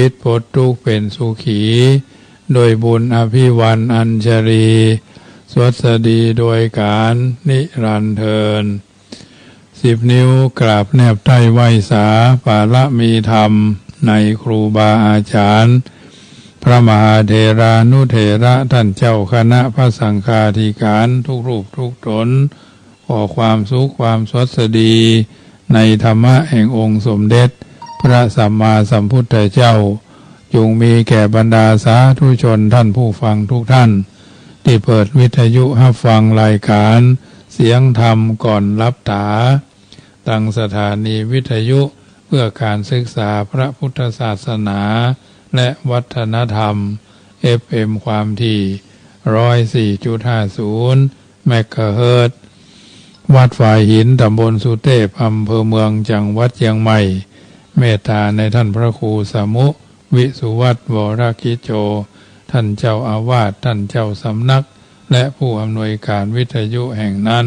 จิตพ้นทุกข์เป็นสุขีโดยบุญอภิวันอัญชลีสวัสดีโดยการนิรันดร์เทิน10 นิ้วกราบแนบใต้ไหวสาปาละมีธรรมในครูบาอาจารย์พระมหาเถรานุเถระท่านเจ้าคณะพระสังฆาธิการทุกรูปทุกตนขอความสุขความสวัสดีในธรรมะแห่งองค์สมเด็จพระสัมมาสัมพุทธเจ้าจงมีแก่บรรดาสาธุชนท่านผู้ฟังทุกท่านที่เปิดวิทยุรับฟังรายการเสียงธรรมก่อนรับตาตั้งสถานีวิทยุเพื่อการศึกษาพระพุทธศาสนาและวัฒนธรรม FM ความถี่ 104.50 เมกะเฮิรตซ์วัดฝ่ายหินตำบลสุเทพอำเภอเมืองจังหวัดเชียงใหม่เมตตาในท่านพระครูสมุวิสุวัตวรกิจโจท่านเจ้าอาวาสท่านเจ้าสำนักและผู้อำนวยการวิทยุแห่งนั้น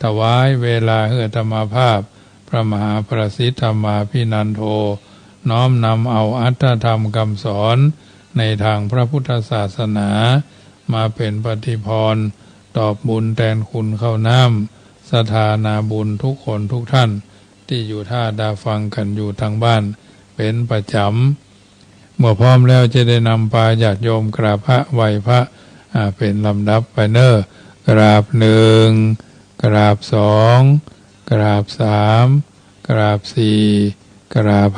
ถวายเวลาเฮือธรรมภาพพระมหาประสิทธธรรมาภินันโทน้อมนำเอาอัตถธรรมคำสอนในทางพระพุทธศาสนามาเป็นปฏิพรตอบบุญแทนคุณเข้าน้ำสถานาบุญทุกคนทุกท่านที่อยู่ท่าดาฟังกันอยู่ทางบ้านเป็นประจำเมื่อพร้อมแล้วจะได้นำปาญาติโยมกราบพระไหว้พระเป็นลำดับไปเนอกราบ1กราบ2กราบ3กราบ4กราบ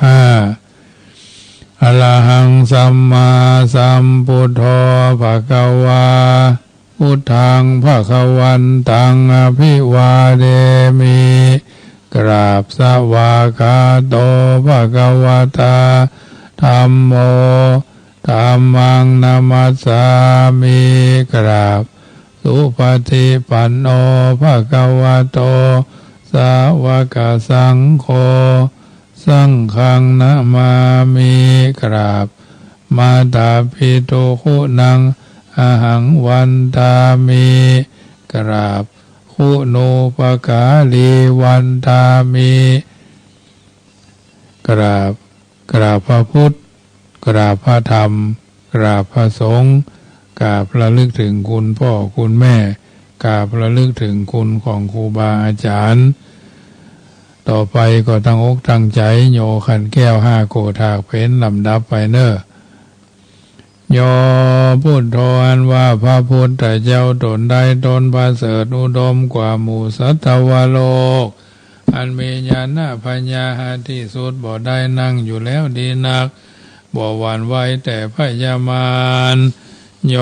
5อะระหังสัมมาสัมพุทโธภะคะวาพุทธังภะคะวันตังอภิวาเทมิกราบสวากขาโตภะคะวะตาธัมโมธัมมังนามัสสามิกราบสุปฏิปันโนภะคะวะโตสาวกสังโฆสังฆังนะมามิกราบมาตาปิตุคุณังอหังวันตามิกราบคุณูปการีวันตามิกราบพระพุทธกราบพระธรรมกราบพระสงฆ์กราบระลึกถึงคุณพ่อคุณแม่กราบระลึกถึงคุณของครูบาอาจารย์ต่อไปก็ตั้งอกตั้งใจโยขันแก้ว5โกฏากเพนลำดับไปเนอโยพุทโธอันว่าพระพุทธเจ้าตนใดตนประเสริฐอุดมกว่าหมู่สัตวโลกอันมีญาณปัญญาที่สุดบ่ได้นั่งอยู่แล้วดีนักบ่หวั่นไหวแต่พยามารโย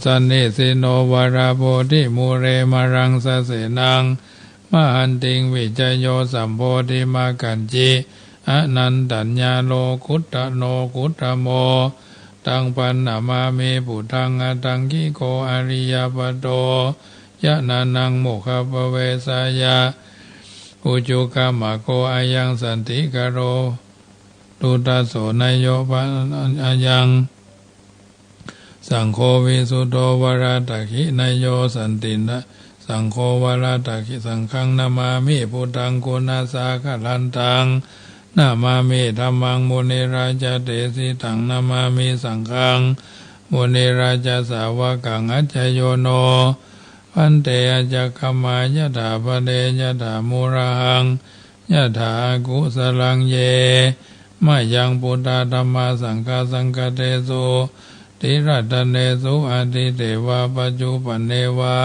สันนิสิโนวราโพธิมูเรมรังสเสนังมหันติงวิจโยสัมโพธิมากันจิอนันตัญญาโลกุตตโนกุตตโมตังปันนามาเมปุถังอตังกิโกอริยปโตยะนานังโมคขปเวสายะอุจุกามะโกอายังสันติกโรตุตโสนโยปะอายังสังโฆวิสุโตวราตคินโยสันตินะสังโฆวราตคิสังฆังนามามิพุทธังกุณาสาคะลันตังนามามิธัมมังมุนีราชเตสิตังนามามิสังฆังมุนีราชสาวกังอัจฉโยโนพันเตอจักขมายะถาภเดยะถามุระหังยะถากุสลังเยมายังพุทธธัมมาสังฆาสังฆเตสุติรัตเนสุอาทิเตวะปัจจุปันเนวะ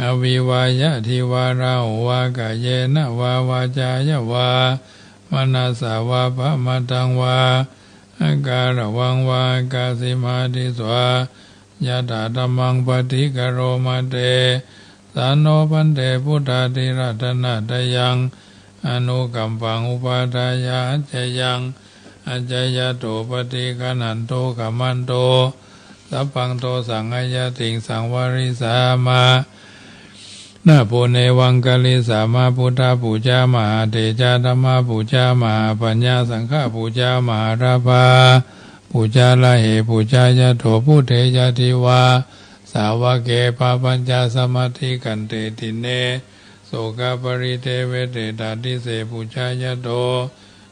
อวิวายะทิวาราหวากะเยนะวาวาจายะวามนัสสาวะภะมะตังวาอาการะวังวากาสิมาติสวายะถาธัมมังปฏิกโรมาเตสานโนพันเตพุทธาธิรัตนะตยังอนุกัมปังอุปาทายาอัจฉยังอัจฉยโตปฏิกันันโตกัมมันโตสัพพังโตสังฆายติงสังวริสามานาโพเนวังกาลิสามาพุทธาปูจามหาเตจาธรรมาปูจามหาปัญญาสังฆาปูจามหาราภาปูจาละเหปูจายะโถพุทเทยะทิวาสาวะเกปะปัญจสมาธิกันเตติเนโสกปริเทเวเตตาติเสปูจายะโต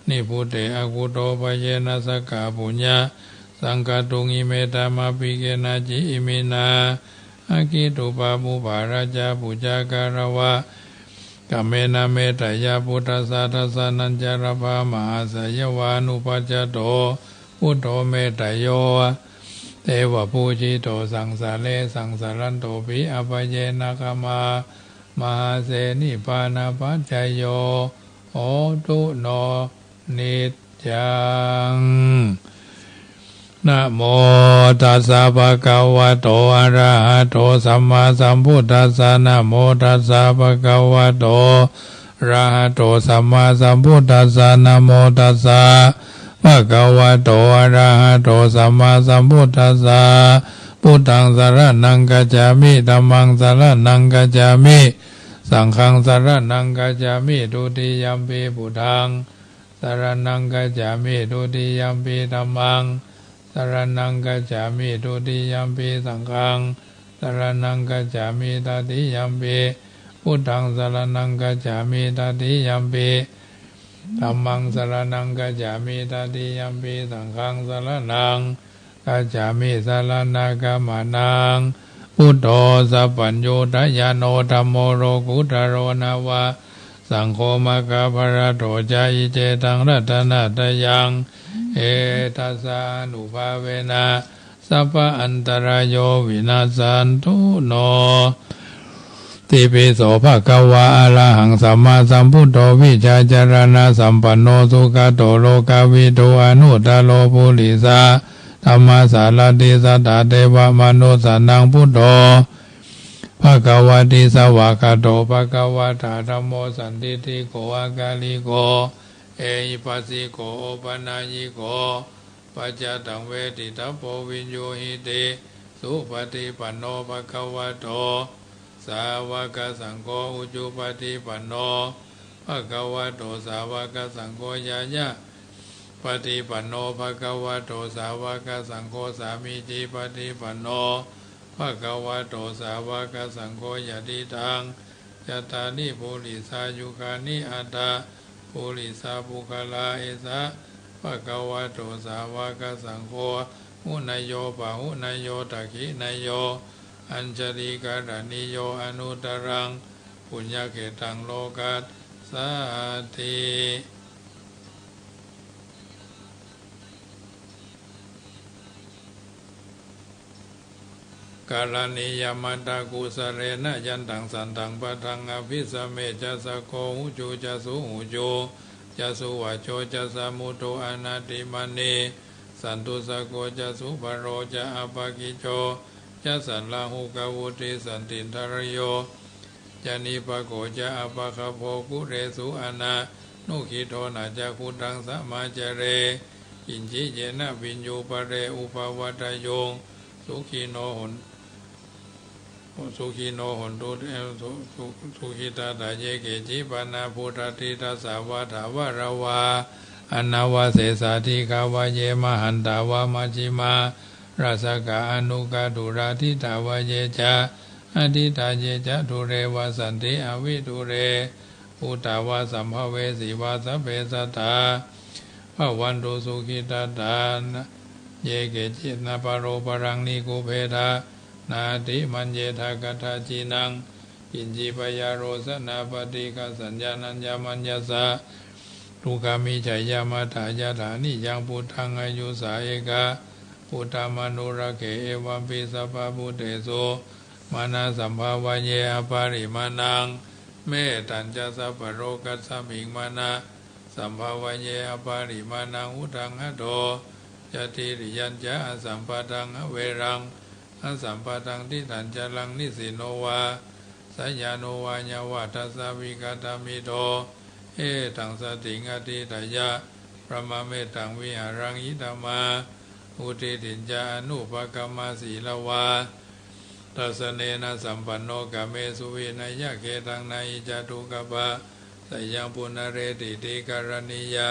นิพุเตอกุโตปเยนะสกาปุญญาสังฆตุงิเมตตามาปิเกนะจิอิมินาอากิตุปามุปาราจาปุจาการวะกัมเมนะเมตยาพุทธสาทัสสนัญจารภามหาสยวานุปัจจโตพุทโธเมตโยเทวปูชิโตสังสาเลสังสารันโตปิอภเยนะกามามหาเสนิปานาปัจจโยโหตุโนนิจจังนะโมตัสสะภะคะวะโตอะระหะโตสัมมาสัมพุทธัสสะนะโมตัสสะภะคะวะโตอะระหะโตสัมมาสัมพุทธัสสะนะโมตัสสะภะคะวะโตอะระหะโตสัมมาสัมพุทธัสสะพุทธังสรณังคัจฉามิธัมมังสรณังคัจฉามิสังฆังสรณังคัจฉามิทุติยัมปิพุทธังสรณังคัจฉามิทุติยัมปิธัมมังสรณังกัจฉามิทุติยัมปิสังฆังสรณังกัจฉามิตติยัมปิพุทธังสรณังกัจฉามิตติยัมปิธัมมังสรณังกัจฉามิตติยัมปิสังฆังสรณังกัจฉามิสรณะกัมมานังพุทโธสัพพัญโยทยานโนธัมโมโรกุตโรนาวาสังโฆมะกะภรโตจายิเจตังรัตนะตยังเอตัสสะอนุภาเวนะสัพพะอันตรายโยวินาสันตุโนติปิโสภะคะวะอะระหังสัมมาสัมพุทโธวิชาจารณะสัมปันโนสุขโตโลกวิทูอนุตตโลภุริสาธัมมาสารติสัตตเทวมนุสสนังพุทโธภะคะวะติสวากขาโตภะคะวะตาธัมโมสันติติโกอากาลิโกเอหิปัสสิโกโอปนายิโกปัจจตังเวทิตาโพวิญโยหิติสุปฏิปันโนภะคะวะโตสาวกสังโฆอุจุปฏิปันโนภะคะวะโตสาวกสังโฆยะยะปฏิปันโนภะคะวะโตสาวกสังโฆสามีจิปฏิปันโนภะคะวะโตสาวกสังโฆยะติตังยัตตานิปุริสายุคานิอัตตาปุริสาปุคลาเอสะภะคะวะโตสาวกสังโฆหุนายโยปะหุนายโยตักขินายโยอัญชลิการณิโยอนุตรังปุญญเขตังโลกัสสาธิกาลนิยมัตตากุสเรนะยันตังสันตังปะทังอภิสเมจัสโกหุจูจัสุหุโจจัสุวะโชจัสมุโตอนาติมณีสันตุสโกจัสุปโรจะอภกิโชจัสันลาหุกวุติสันตินทรโยจานิปโกจะอภคโภกุเรสุอนานุขิโทนาจะคุตังสมาจเรอินจิเจนะวิญญูปเรอุปวัตโยงสุขีโนหนสุขีโนหนตุสุขิตาตาเยเกจิปนาพุทธติตาสาวาถาวารวาอนาวาเสสาธิกาวาเยมหันตาวามาจิมาราสกาอนุกาดุราทิตาวาเยจาอธิตาเยจะทุเรวาสันติอวิทุเรอุตาวาสัมภเวสีวาสเปสตาภวันตุสุขิตาตานเยเกจิตนาปโรปรังนิกุเพทานาติมันเยทากทาจีนังอินจีปยาโรสนาปฏิกาสัญญานัญญามัญญาสะทุกามิชัยยามาถายาฐานิยังพุทธังอายุสาเอกาพุทธามนุระเกเอวัมปิสัพพะพุทเตโสมานาสัมภาวะเยอปาริมานังเมตัญจะสัพพโรกัสสมิงมานะสัมภาวะเยอปาริมานังอุทังหะโตยะติริยัญจะอสัมปะทังอเวรังอสัมปะทังทิฏฐัญจะลังนิสิโนวาสัญญาโนวาญาวาทัสสะวิกตามิโตเอตังสติงอติตายะพระมะเมตังวิหารังอิตมาอุติติญญาอนุปกรรมสีลวาตัสเนนะสัมปันโนกะเมสุวินัยเขตังนัยจตุกปะสยังปุณเรติติการณิยา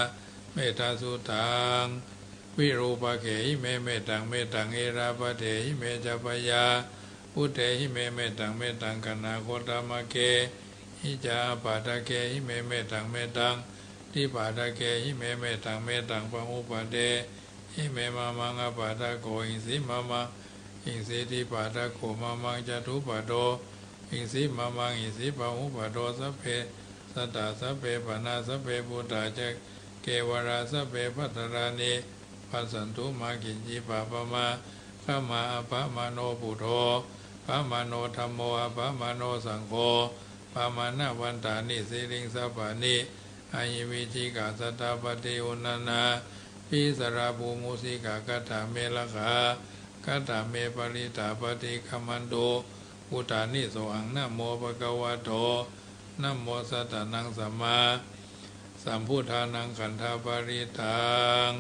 เมตาสุตังวิรูปเขหิเมเมตังเมตังเอราปเถหิเมจปยาพุทเถหิเมเมตังเมตังกนาโคตมะเกหิจาปาตะเกหิเมเมตังเมตังติ ทิปาทะเกหิเมเมตังเมตังปะหุปเดหิเมมามังอปาทะโกอิงสีมามังอิงสีทิปาทะโกมามังจตุปะโดอิงสีมามังอิงสีปะหุปโดสัพเพสัตตาสัพเพปนาสัพเพปุตตาเจเกวราสัพเพปัตตรานิปัสสันตุมากิญญิปะปะมาขมาอภมาโนปุโธปะมาโนธัมโมอภมาโนสังโฆปะมานะวันตานิสิริงสัพพานิอายิวิจิกาสัตตปฏิอุณนาปิสราภูมุสิกากัตถาเมลคากัตถาเมปริตาปฏิคัมมันโตอุตานิโสอังนะโมภะคะวะโตนะโมสัตตานังสัมมาสัมพุทธานังขันธปริตัง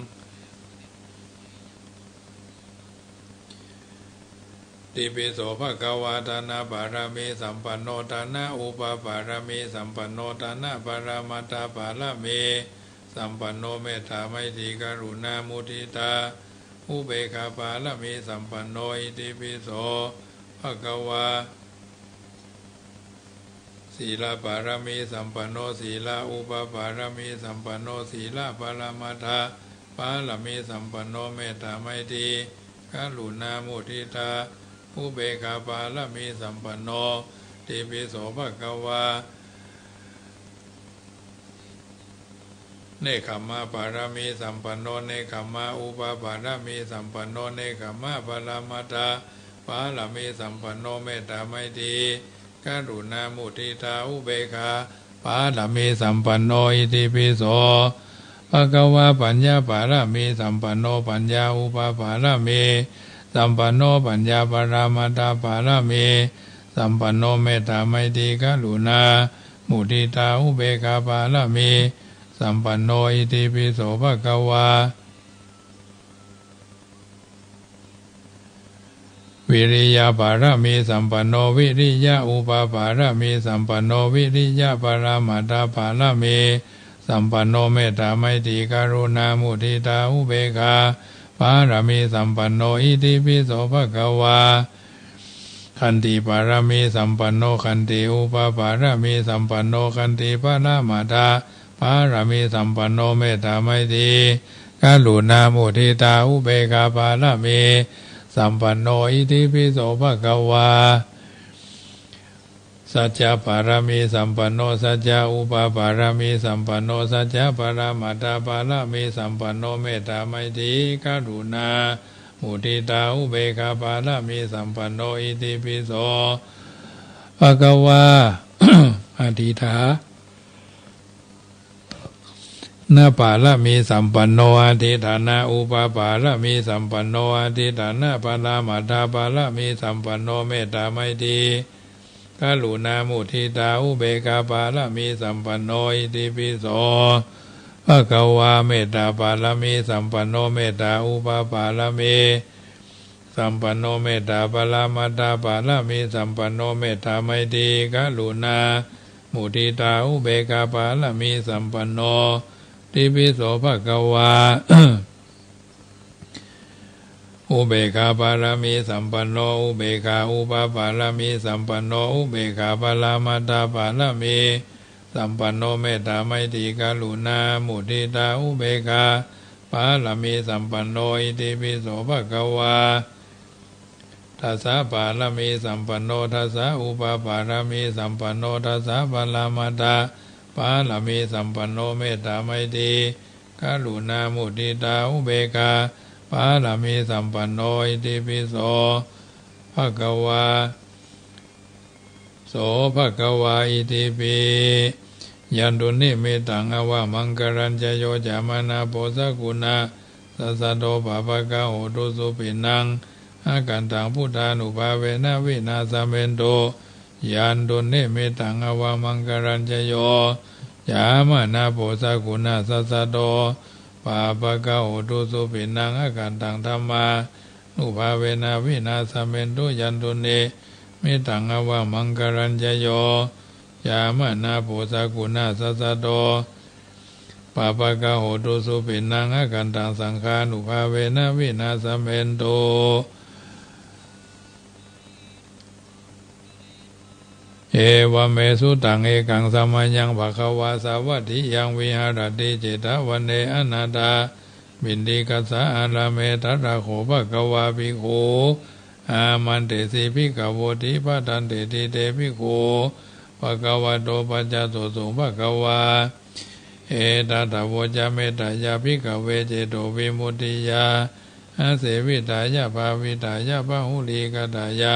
ติปิโสภะคะวะทานะบารมีสัมปันโนทานะอุปบารมีสัมปันโนทานะปรมัตถบารมีสัมปันโนเมตตาไมตรีกรุณามุทิตาอุเบกขาบารมีสัมปันโนอิติปิโสภะคะวะศีลบารมีสัมปันโนศีลอุปบารมีสัมปันโนศีลปรมัตถบารมีสัมปันโนเมตตาไมตรีกรุณามุทิตาอุเบกขาบารมีสัมปันโนติปิโสภะคะวะเนคขมะปารมีสัมปันโนเนคขมะอุปบารมีสัมปันโนเนคขมะปรมัตถบารมีสัมปันโนเมตตาไมตรีกรุณามุทิตาอุเบกขาบารมีสัมปันโนอิติปิโสภะคะวะปัญญาบารมีสัมปันโนปัญญาอุปบารมีสัมปันโนปัญญาปรมัตถบารมีสัมปันโนเมตตาไมตรีกรุณามุทิตาอุเบกขาบารมีสัมปันโนอิติปิโสภะคะวะวิริยะบารมีสัมปันโนวิริยะอุปบารมีสัมปันโนวิริยะปรมัตถบารมีสัมปันโนเมตตาไมตรีกรุณามุทิตาอุเบกขาบารมีสัมปันโนอิติปิโสภะคะวะขันติบารมีสัมปันโนขันติอุปบารมีสัมปันโนขันติปรมัตถบารมีสัมปันโนเมตตาไมตรีกรุณามุทิตาอุเบกขาบารมีสัมปันโนอิติปิโสภะคะวะสัจจะบารมีสัมปันโนสัจจะอุปบารมีสัมปันโนสัจจะปรมัตถบารมีสัมปันโนเมตตาไมตรีกรุณามุทิตาอุเบกขาบารมีสัมปันโนอิติปิโสภะคะวะ อธิษฐานาปาละมีสัมปันโนอธิฐานะอุปปาละมีสัมปันโนอธิฐานะปารามัตถปาละมีสัมปันโนเมตตาไมตรีกรุณามุทิตาอุเบกขาปาละมีสัมปันโนอิติปิโสภะคะวะเมตตาปาละมีสัมปันโนเมตตาอุปปาละมีสัมปันโนเมตตาปารามัตถปาละมีสัมปันโนเมตตาไมตรีกรุณามุทิตาอุเบกขาปาละมีสัมปันโนติปิโสภะคะวะ อุเบกขาบารมีสัมปันโนอุเบกขาอุปบารมีสัมปันโนอุเบกขาปรมัตถบารมีสัมปันโนเมตตาไมตรีกรุณามุทิตาอุเบกขาบารมีสัมปันโนอิติปิโสภะคะวะทัสสะบารมีสัมปันโนทัสสะอุปบารมีสัมปันโนทัสสะปรมัตถบารมีสัมปันโนเมตตาไมตรีกรุณามุทิตาอุเบกขาบารมีสัมปันโนอิติปิโสภะคะวะโสภะคะวะอิติปิยันตุนิมิตังอวะมังคารัญจโยจามนาโพสกุณาสัสสะโตปะปะกะโหตุสุปินังอากันตังพุทธานุภาเวนะวินาสเมนโตยันตุนิมิตังอวะมังคารัญจโยจามนาโพสกุณาสัสสะโตปะปะกะโหตุสุปินังอากันตังธัมมานุภาเวนะวินาสเมนโตยันตุนิมิตังอวะมังคารัญจโยยามนาโพสกุณาสัสสะโตปะปะกะโหตุสุปินังอากันตังสังฆานุภาเวนะวินาสเมนโตเอ วเมสุตังเอกังสมัญญังภควาสาวัตถิยังวิหารติเจตวันเนอนาตาบินดิกัสสะอาราเมตัสสะโขภควาภิกขุอามันเตสิภิกขโวติปะทันเตติเตภิกขุภควโตปัจจโตสุภควาเอตตะโวจเมตตายาภิกขเวเจโตวิมุตติยาอาเสวิตายาภาวิตายาพหุลีกตายา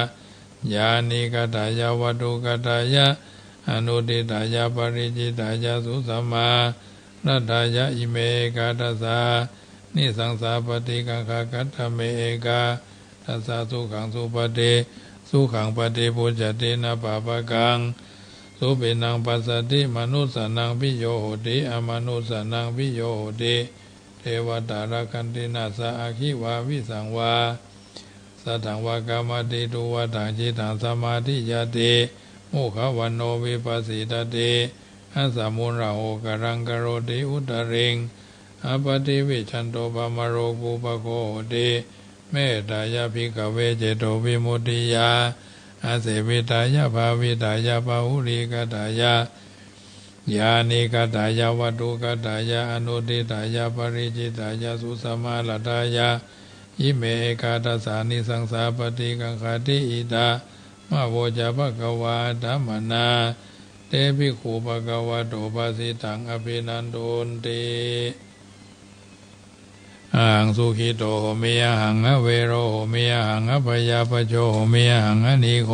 ญาณิกตายาวัตุกตายาอนุติตายาปริจิตายาสุสัมมานัตตายาอิเมกาทัสสะนิสังสาปฏิกังคกัตถเมเอกาทัสสะสุขังสุปฏิสุขังปฏิปุจจตินะปะปะกังสุปินังปัสสติมนุสสนังพิโยโหติอมนุสสนังพิโยโหติเทวตาราคันตินาสะอาคิวาวิสังวาสัทธังวากามติตุวตังจิตังสมาธิยติมุขวันโนวิปัสสิตติอัสสมุนราโหกรังกโรติอุตริงอปติวิชันโตปะมะโรกุปโคโหติเมตตายาภิกขเวเจโตวิมุตติยาอาเสวิตายาภาวิตายาภาหุลีกตายาญาณิกตายาวัตุกตายาอนุติตายาปริจิตายาสุสัมมาลตายาอิเมกาทัสสานิสังสาปฏิกังคติอิตามาโวจาภควาธัมมนาเตภิกขุภควโตภาสิตังอภินันโดนติอาหังสุขิโตโหมิยหังอเวโรโหมิยหังอภยาปโชโหมิยหังอนิโค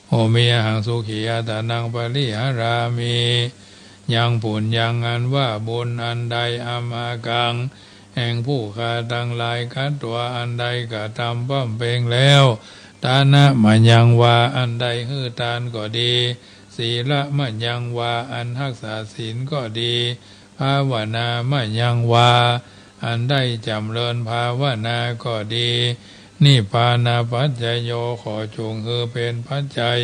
โหมิยหังสุขียตานังปริหารามิยังผุนยังอันว่าบุญอันใดอามากังแห่งผู้ขาตั้งหลายคัดตัวอันใดกระทำป้อมเปงแล้วตานะมันยังว่าอันใดฮือทานก็ดีศีละมันยังว่าอันรักษาศีลก็ดีภาวนามันยังว่าอันได้จำเริญภาวนาก็ดีนิพพานาปัจจโยขอจงคือเป็นปัจจัย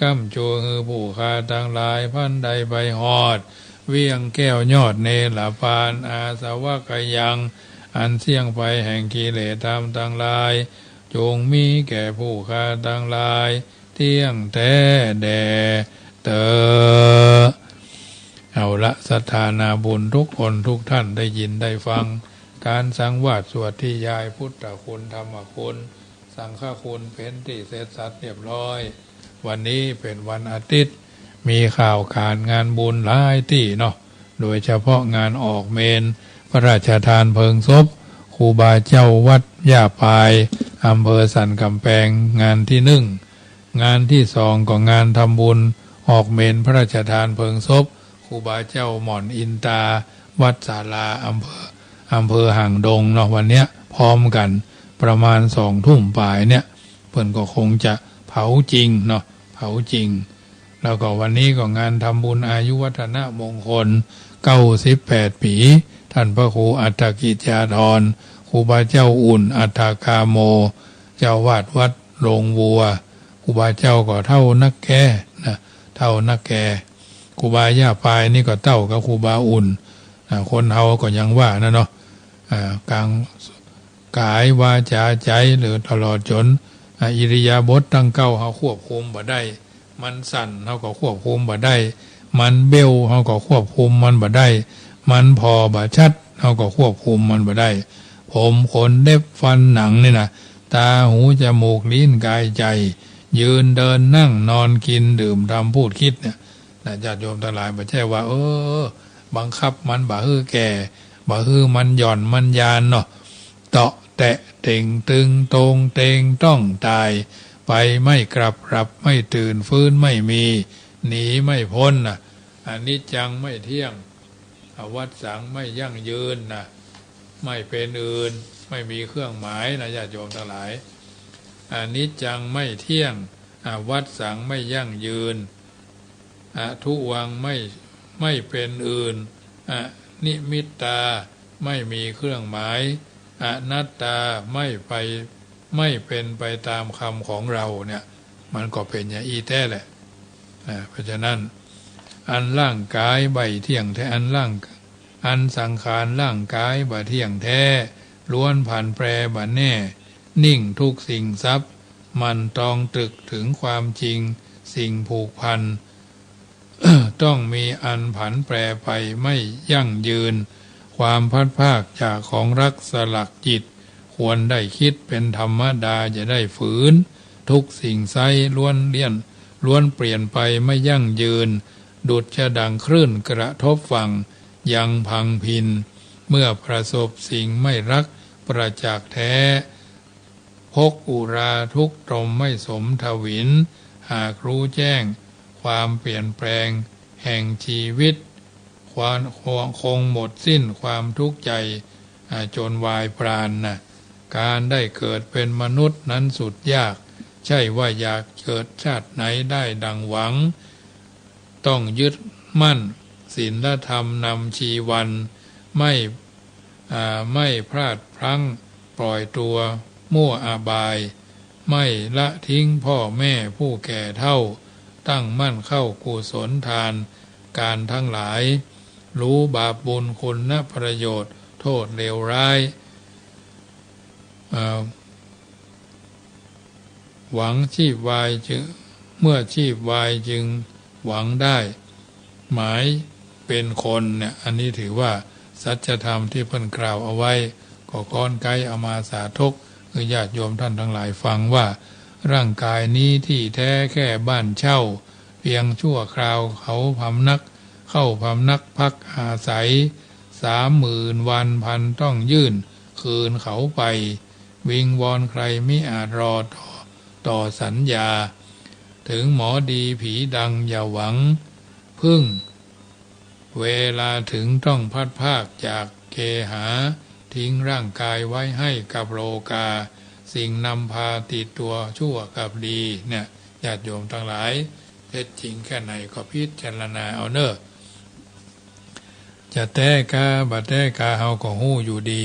ก้ำจูคือผู้ขาตั้งหลายพันใดไปหอดเวียงแก้วยอดเนลปานอาสวะกยังอันเสี่ยงไปแห่งกิเลสธรรมทั้งหลายจงมีแก่ผู้ขาทั้งหลายเที่ยงแท้แด่เตอเอาละศรัทธานาบุญทุกคนทุกท่านได้ยินได้ฟังการสังวาสสวดที่ยายพุทธคุณธรรมคุณสังฆคุณเป็นที่เสร็จสัตว์เรียบร้อยวันนี้เป็นวันอาทิตย์มีข่าวการงานบุญหลายที่เนาะโดยเฉพาะงานออกเมนพระราชทานเพลิงศพครูบาเจ้าวัดย่าปายอำเภอสันกำแพงงานที่1งานที่2ก็งานทำบุญออกเมนพระราชทานเพลิงศพครูบาเจ้าหม่อนอินตาวัดศาลาอำเภอห่างดงเนาะวันเนี้ยพร้อมกันประมาณ2 ทุ่มป่ายเนี่ยเพิ่นก็คงจะเผาจริงเนาะเผาจริงแล้วก็วันนี้ก็งานทำบุญอายุวัฒนมงคล98 ปีท่านพระครูอัฏฐกิจจาธรครูบาเจ้าอุ่นอัฏฐคาโมเจ้าวาดวัดโรงวัวครูบาเจ้าก็เท่านักแก่นะเท่านักแก่ครูบาย่าปายนี่ก็เท่ากับครูบาอุ่นคนเฮาก็ยังว่านะเนาะกลางกายวาจาใจหรือตลอดจนอิริยาบถตั้งเก้าเฮาควบคุมบ่ได้มันสั่นเฮาก็ควบคุมบ่ได้มันเบี้ยวเฮาก็ควบคุมมันบ่ได้มันพอบ่ชัดเฮาก็ควบคุมมันบ่ได้ผมขนเล็บฟันหนังนี่นะตาหูจมูกลิ้นกายใจยืนเดินนั่งนอนกินดื่มทำพูดคิดเนี่ยญาติโยมทั้งหลายบ่ใช่ว่าบังคับมันบ่ฮื้อแก่บ่ฮื้อมันหย่อนมันยานเนาะเตาะแตะเต่งตึงตรงเตงต้องตายไปไม่กลับรับไม่ตื่นฟื้นไม่มีหนีไม่พ้นนะอนิจจังไม่เที่ยงอวัฏสังไม่ยั่งยืนนะไม่เป็นอื่นไม่มีเครื่องหมายนะญาติโยมทั้งหลายอนิจจังไม่เที่ยงอวัฏสังไม่ยั่งยืนอทุวังไม่เป็นอื่นนิมิตตาไม่มีเครื่องหมายอนัตตาไม่เป็นไปตามคำของเราเนี่ยมันก็เป็นอย่างอีแท้แหละเพราะฉะนั้นอันร่างกายใบเที่ยงแท้อันสังขารร่างกายบ่เที่ยงแท้ล้วนผ่านแปรบ่แน่นิ่งทุกสิ่งทรัพย์มันตองตรึกถึงความจริง สิ่งผูกพัน ต้องมีอันผันแปรไปไม่ยั่งยืนความพัดภาคจากของรักสลักจิตควรได้คิดเป็นธรรมดาจะได้ฝืนทุกสิ่งไซล้วนเลี่ยนล้วนเปลี่ยนไปไม่ยั่งยืนดุจจะดังคลื่นกระทบฝั่งยังพังพินเมื่อประสบสิ่งไม่รักประจักษ์แท้พกอุราทุกตรมไม่สมทวินหากรู้แจ้งความเปลี่ยนแปลงแห่งชีวิตความคงหมดสิ้นความทุกข์ใจจนวายปราณนะการได้เกิดเป็นมนุษย์นั้นสุดยากใช่ว่าอยากเกิดชาติไหนได้ดังหวังต้องยึดมั่นศีลธรรมนำชีวันไม่พลาดพลั้งปล่อยตัวมั่วอาบายไม่ละทิ้งพ่อแม่ผู้แก่เฒ่าตั้งมั่นเข้ากุศลทานการทั้งหลายรู้บาปบุญคุณประโยชน์โทษเลวร้ายหวังชีพวายจึงเมื่อชีพวายจึงหวังได้หมายเป็นคนเนี่ยอันนี้ถือว่าสัจธรรมที่เพิ่นกล่าวเอาไว้ก็ก้อนไกลเอามาสาธกคือญาติโยมท่านทั้งหลายฟังว่าร่างกายนี้ที่แท้แค่บ้านเช่าเพียงชั่วคราวเขาพำนักเข้าพำนักพักอาศัย30,000 วันพันต้องยื่นคืนเขาไปวิงวอนใครมิอาจรอต่อสัญญาถึงหมอดีผีดังอย่าหวังพึ่งเวลาถึงต้องพัดภาคจากเกหาทิ้งร่างกายไว้ให้กับโลกาสิ่งนำพาติดตัวชั่วกับดีเนี่ยญาติโยมทั้งหลายเท็จจริงแค่ไหนก็พิจารณาเอาเนอะจะแต้กาบัดแต้กาเฮาก็ฮู้อยู่ดี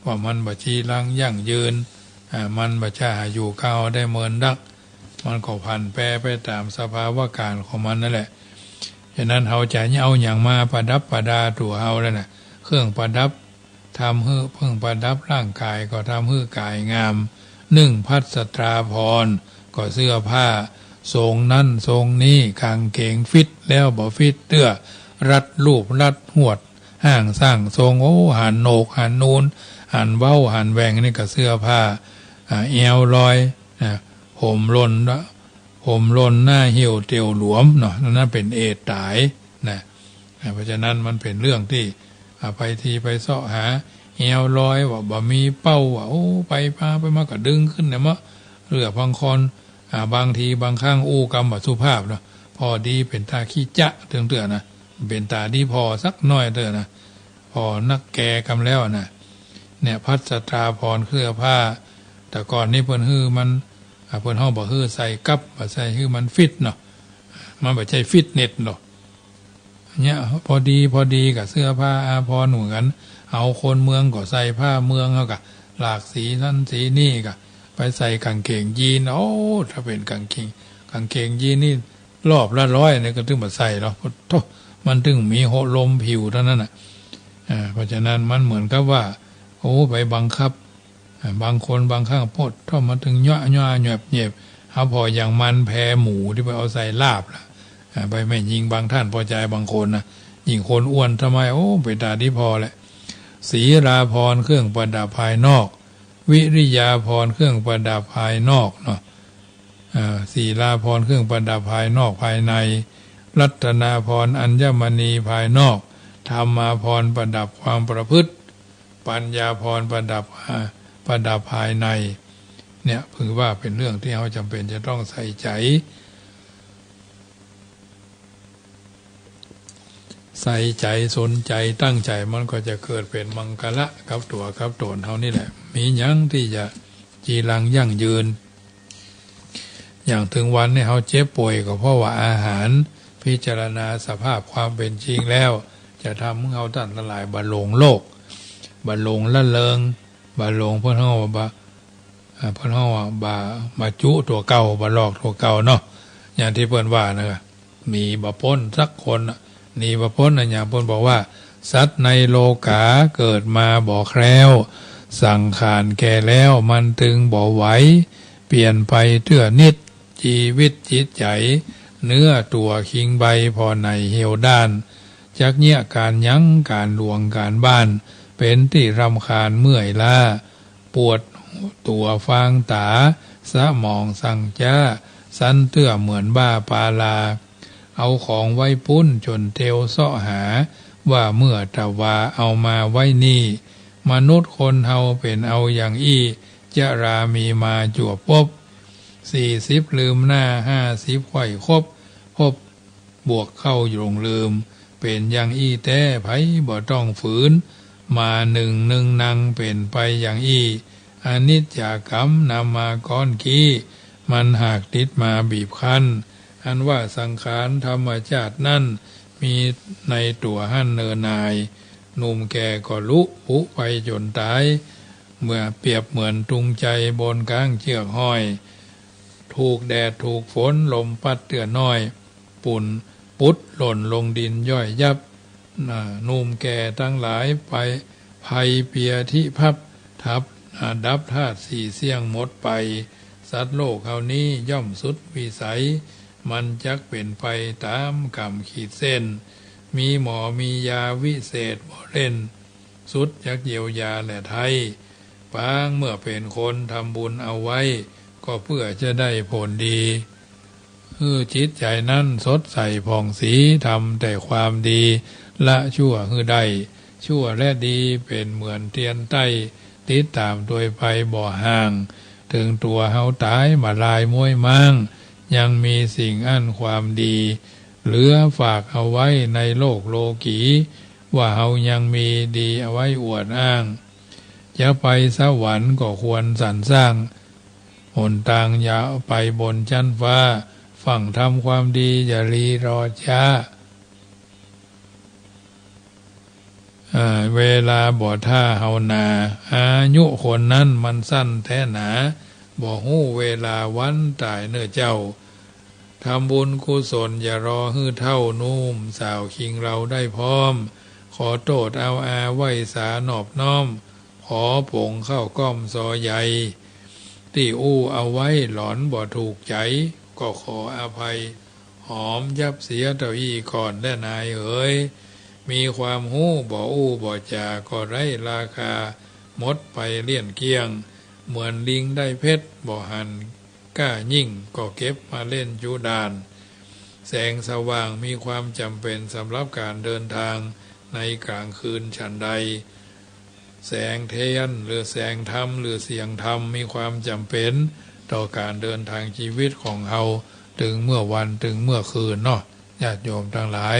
ว่ามันบัชีลังยั่งยืนมันบัชาอยู่เก่าได้เมินดักมันก็พันแปรไปตามสภาวะการของมันนั่นแหละฉะนั้นเฮาจะเอาอย่างมาประดับประดาตัวเฮาแล้วน่ะเครื่องประดับทำให้เพิ่งประดับร่างกายก็ทำให้กายงามนึ่งพัสตราภรณ์ก็เสื้อผ้าทรงนั่นทรงนี้กางเกงฟิตแล้วบ่ฟิตเตื้อรัดรูปรัดหวดห้างสร้างทรงโอ้หันโหนกหันนูนหันเว้าหันแหวงนี่ก็เสื้อผ้าเอวลอยผมลนหน้าเหี่ยวเตียวหลวมเนาะนั่นเป็นเอตตายนะเพราะฉะนั้นมันเป็นเรื่องที่ไปทีไปเสาะหาเอวลอยว่าบ่มีเป้าว่าโอ้ไปพาไปมาก็ดึงขึ้นเนี่ยมะเรือพังคอนบางทีบางข้างอู้กรรมบ่สุภาพเนาะพอดีเป็นตาขี้จะเตือนนะเป็นตาดีพอสักน้อยเตือนนะพอนักแก่กำแล้วนะเนี่ยพัสตราพรเครือผ้าแต่ก่อนนี่เพิ่นฮื้อมันเพิ่นห้องบ่ฮื้อใส่กับบ่ใส่ฮื้อมันฟิตเนาะมันบ่ใช่ฟิตเนสเนาะเนี่ยพอดีกับเสื้อผ้าอาภรณ์เหมือนกันเอาคนเมืองก็ใส่ผ้าเมืองเฮาก็หลากสีนั่นสีนี่ก็ไปใส่กางเกงยีนโอ้ถ้าเป็นกางเกงยีนนี่รอบละ100เนี่ยก็ถึงบ่ใส่เนาะมันถึงมีโหลมผิวเท่านั้นน่ะเพราะฉะนั้นมันเหมือนกับว่าโอ้ไปบังคับบางคนบางข้างพดถ้ามาถึงย่อเงียบเอาพออย่างมันแพหมูที่ไปเอาใส่ลาบล่ะไปไม่ยิงบางท่านพอใจบางคนนะยิงคนอ้วนทำไมโอ้ไปตาที่พอแหละศีราภรณ์เครื่องประดับภายนอกวิริยาภรณ์เครื่องประดับภายนอกเนาะศีราภรณ์เครื่องประดับภายนอกภายในรัตนาภรณ์อัญมณีภายนอกธรรมาภรณ์ประดับความประพฤติปัญญาภรณ์ประดับภายในเนี่ยพึงว่าเป็นเรื่องที่เราจำเป็นจะต้องใส่ใจสนใจตั้งใจมันก็จะเกิดเป็นมังคละกับตัวกับตนเท่านี้แหละมีหยังที่จะจีรังยั่งยืนอย่างถึงวันนี้เขาเจ็บป่วยก็เพราะว่าอาหารพิจารณาสภาพความเป็นจริงแล้วจะทำให้เขาตัดละลายบรรลงโลกบรรลงละเลงบรรลงเพื่อนเขาว่าเพื่อนเขาว่าบาจุตัวเก่าบาหลอกตัวเก่าเนาะอย่างที่เพื่อนว่านะครับมีบาพ้นสักคนนี่บาพ้นอย่างเพื่อนบอกว่าสัตว์ในโลกาเกิดมาบ่แคล้วสังขารแก่แล้วมันตึงบ่ไหวเปลี่ยนไปเตื้อนิดชีวิตจิตใจ เนื้อตัวคิงใบพอในเหี่ยวด้านจักเนี้ยการยั้งการหลวงการบ้านเป็นที่รำคาญเมื่อยล้าปวดตัวฟางตาสะมองสั่งจ้าสันเตื้อเหมือนบ้าปาลาเอาของไว้ปุ้นจนเทวเสาะหาว่าเมื่อตะวาเอามาไว้นี่มนุษย์คนเฮาเป็นเอาอย่างอี้จะรามีมาจวบปบ40ลืมหน้า50ไข่ครบพบบวกเข้าอยู่ลืมเป็นอย่างอี้แต่ไผบ่ต้องฝืนมาหนึ่งนังเป็นไปอย่างอี้อนิจจกรรมนำมาก้อนกี้มันหากติดมาบีบคั้นอันว่าสังขารธรรมชาตินั่นมีในตัวหั่นเนินนายหนุ่มแก่ก็ลุปุไปจนตายเมื่อเปรียบเหมือนตุงใจบนกลางเชือกห้อยถูกแดดถูกฝนลมพัดเตือนน้อยปุ่นปุดหล่นลงดินย่อยยับหนุ่มแก่ทั้งหลายไปภัยเปียที่พับทับดับธาตุสี่เสี่ยงหมดไปสัตว์โลกเหล่านี้ย่อมสุดวิสัยมันจักเป็นไปตามกรรมขีดเส้นมีหมอมียาวิเศษบ่เล่นสุดยักเยียวยาและไทยปางเมื่อเป็นคนทำบุญเอาไว้ก็เพื่อจะได้ผลดีจิตใจนั้นสดใสผ่องสีทำแต่ความดีละชั่วได้ชั่วและดีเป็นเหมือนเทียนใต้ติดตามโดยไปบ่ห่างถึงตัวเฮาตายมาลายม้วยมั่งยังมีสิ่งอันความดีเหลือฝากเอาไว้ในโลกโลกีว่าเฮายังมีดีเอาไว้อวดอ้างจะไปสวรรค์ก็ควรสรรสร้างหนทางอย่าไปบนชั้นฟ้าฝั่งทำความดีอย่ารีรอช้าเวลาบ่ท่าเฮานาอายุคนนั้นมันสั้นแท้หนาบ่ฮู้เวลาวันตายเนื้อเจ้าทำบุญกุศลอย่ารอฮื้อเท่านุ่มสาวคิงเราได้พร้อมขอโทษเอาอาไว้สานอบน้อมขอผงเข้าก้อมซอใหญ่ที่อู้เอาไว้หลอนบ่ถูกใจก็ขออภัยหอมยับเสียเต้าอี้ก่อนได้นายเอ๋ยมีความหู้บ่อู้บ่จาก็ไร้ราคาหมดไปเลี่ยนเกี้ยงเหมือนลิงได้เพชรบ่หันกล้ายิ่งก็เก็บมาเล่นจุดานแสงสว่างมีความจำเป็นสำหรับการเดินทางในกลางคืนฉันใดแสงเทียนหรือแสงธรรมหรือเสียงธรรมมีความจำเป็นต่อการเดินทางชีวิตของเราถึงเมื่อวันถึงเมื่อคืนเนาะญาติโยมทั้งหลาย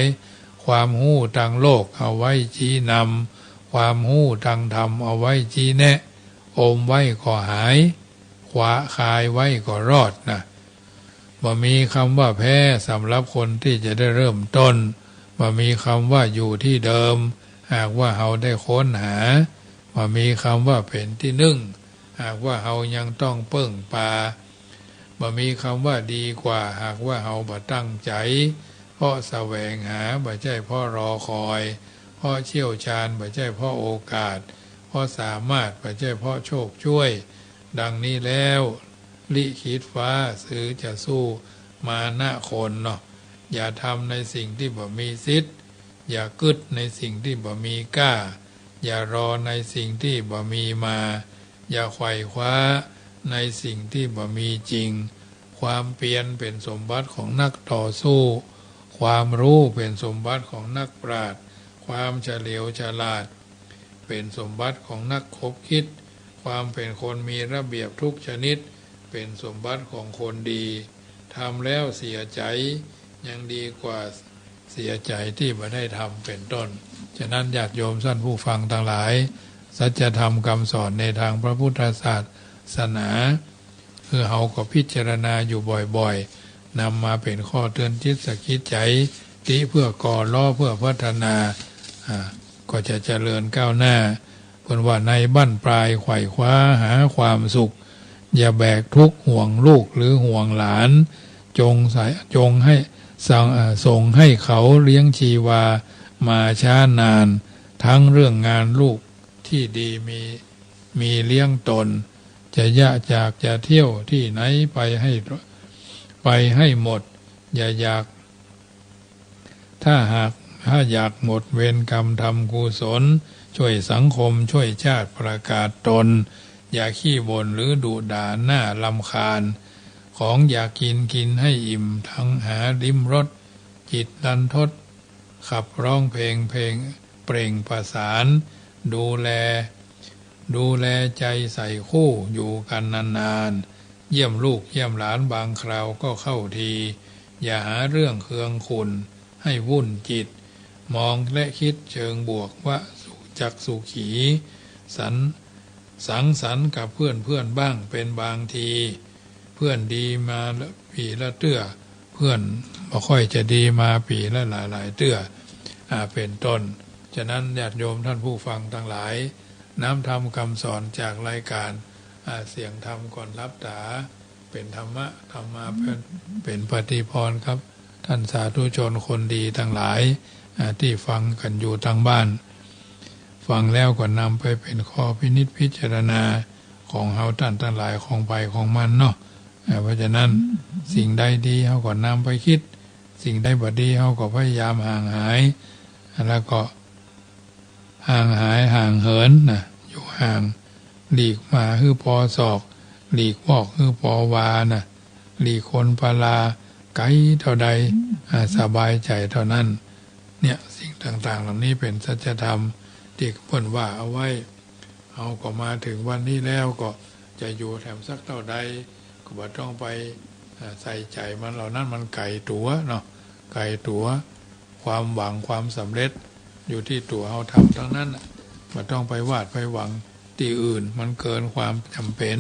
ความหู้ทางโลกเอาไว้ชี้นำความหู้ทางธรรมเอาไว้ชี้แนะอมไว้ก็หายขวาคายไว้ก็รอดนะบ่มีคำว่าแพ้สำหรับคนที่จะได้เริ่มต้นบ่มีคำว่าอยู่ที่เดิมหากว่าเราได้ค้นหาบ่มีคำว่าเป็นที่หนึ่งหากว่าเรายังต้องเปิ้งปาบ่มีคำว่าดีกว่าหากว่าเราบ่ตั้งใจเพราะแสวงหาบ่ใช่เพราะรอคอยเพราะเชี่ยวชาญบ่ใช่เพราะโอกาสเพราะสามารถบ่ใช่เพราะโชคช่วยดังนี้แล้วลิขิตฟ้าซื้อจะสู้มานะคนเนาะอย่าทำในสิ่งที่บ่มีสิทธิ์อย่ากึดในสิ่งที่บ่มีกล้าอย่ารอในสิ่งที่บ่มีมาอย่าไขว่คว้าในสิ่งที่บ่มีจริงความเพียรเป็นสมบัติของนักต่อสู้ความรู้เป็นสมบัติของนักปราชญ์ความเฉลียวฉลาดเป็นสมบัติของนักคบคิดความเป็นคนมีระเบียบทุกชนิดเป็นสมบัติของคนดีทำแล้วเสียใจยังดีกว่าเสียใจที่ไม่ได้ทำเป็นต้นฉะนั้นญาติโยมท่านผู้ฟังทั้งหลายสัจธรรมคำสอนในทางพระพุทธศาสนาคือเราก็พิจารณาอยู่บ่อยๆนำมาเป็นข้อเตือนจิตสกิดใจที่เพื่อก่อล้อเพื่อพัฒนาก็จะเจริญก้าวหน้าเพิ่นว่าในบั้นปลายไขว่คว้าหาความสุขอย่าแบกทุกข์ห่วงลูกหรือห่วงหลานจงให้ส่งให้เขาเลี้ยงชีวามาช้านานทั้งเรื่องงานลูกที่ดีมีเลี้ยงตนจะยะจากจะเที่ยวที่ไหนไปให้หมด อย่าอยากถ้าอยากหมดเวรกรรมทำกุศลช่วยสังคมช่วยชาติประกาศตนอย่าขี้บ่นหรือดุด่าหน้ารำคาญของอยากกินให้อิ่มทั้งหาลิ้มรสจิตดันทดขับร้องเพลงเปล่งประสานดูแลใจใส่คู่อยู่กันนานๆเยี่ยมลูกเยี่ยมหลานบางคราวก็เข้าทีอย่าหาเรื่องเคืองขุ่นให้วุ่นจิตมองและคิดเชิงบวกว่าจักสุขีสังสรรค์กับเพื่อนบ้างเป็นบางทีเพื่อนดีมาปีละเตื้อเพื่อนบ่ค่อยจะดีมาปีละหลายเตื้อเป็นต้นฉะนั้นญาติโยมท่านผู้ฟังทั้งหลายน้ำธรรมคำสอนจากรายการเสียงธรรมก่อนรับตาเป็นธรรมะเป็นปฏิพรครับท่านสาธุชนคนดีทั้งหลายที่ฟังกันอยู่ทางบ้านฟังแล้วก็นำไปเป็นข้อพินิจพิจารณาของเฮาท่านทั้งหลายของไปของมันเนาะเพราะฉะนั้นสิ่งใดดีเฮาก็นำไปคิดสิ่งใดบ่ดีเฮาก็พยายามห่างหายแล้วก็ห่างเหินนะอยู่ห่างหลีกมาคือพอศอกหลีกวอกคือพอวานะหลีกคนพาลาไกลเท่าใดสบายใจเท่านั้นเนี่ยสิ่งต่างๆเหล่านี้เป็นสัจธรรมที่เพิ่นว่าเอาไว้เอาก็มาถึงวันนี้แล้วก็จะอยู่แถมสักเท่าใดก็บ่ต้องไปใส่ใจมันเหล่านั้นมันไกลตัวเนาะไกลตัวความหวังความสำเร็จอยู่ที่ตัวเราทำทั้งนั้นบ่ต้องไปวาดไปหวังที่อื่นมันเกินความจำเป็น